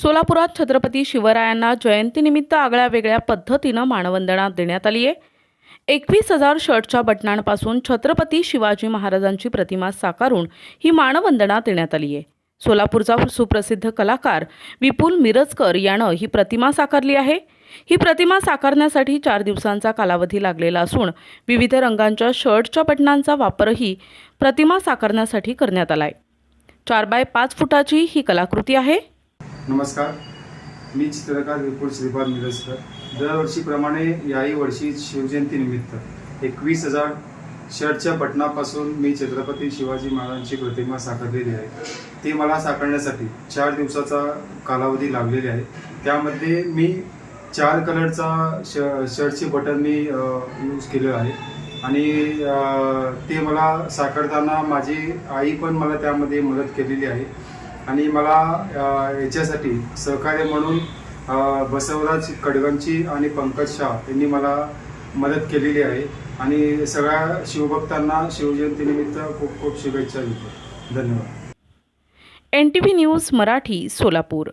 सोलापुरात छत्रपती शिवरायांना जयंतीनिमित्त आगळ्या-वेगळ्या पद्धतीनं मानवंदना देण्यात आली आहे। 21,000 शर्टच्या बटनांपासून छत्रपती शिवाजी महाराजांची प्रतिमा साकारून ही मानवंदना देण्यात आली आहे। सोलापूरचा सुप्रसिद्ध कलाकार विपुल मिरजकर यानं ही प्रतिमा साकारली आहे। ही प्रतिमा साकारण्यासाठी 4 दिवसांचा कालावधी लागलेला असून विविध रंगांच्या शर्टच्या बटनांचा वापरही प्रतिमा साकारण्यासाठी करण्यात आलाय। 4 बाय 5 फुटाची ही कलाकृती आहे। नमस्कार, मी चित्रकार विपुल श्रीपाद मिरजकर। दरवर्षीप्रमाणे याही वर्षी शिवजयंतीनिमित्त 21,000 शर्टच्या बटनापासून मी छत्रपती शिवाजी महाराजांची प्रतिमा साकारलेली आहे। ती मला साकारण्यासाठी 4 दिवसाचा कालावधी लागलेला आहे। त्यामध्ये मी 4 कलरचा शर्टचे बटन मी यूज केलेलं आहे आणि ते मला साकारताना माझी आई पण मला त्यामध्ये मदत केलेली आहे आणि मला याच्यासाठी सहकार्य म्हणून बसवराज कडगंची आणि पंकज शाह यांनी मला मदत केलेली आहे आणि सगळ्या शिवभक्तांना शिवजयंतीनिमित्त खूप खूप शुभेच्छा देतो। धन्यवाद। NTV news Marathi, Solapur.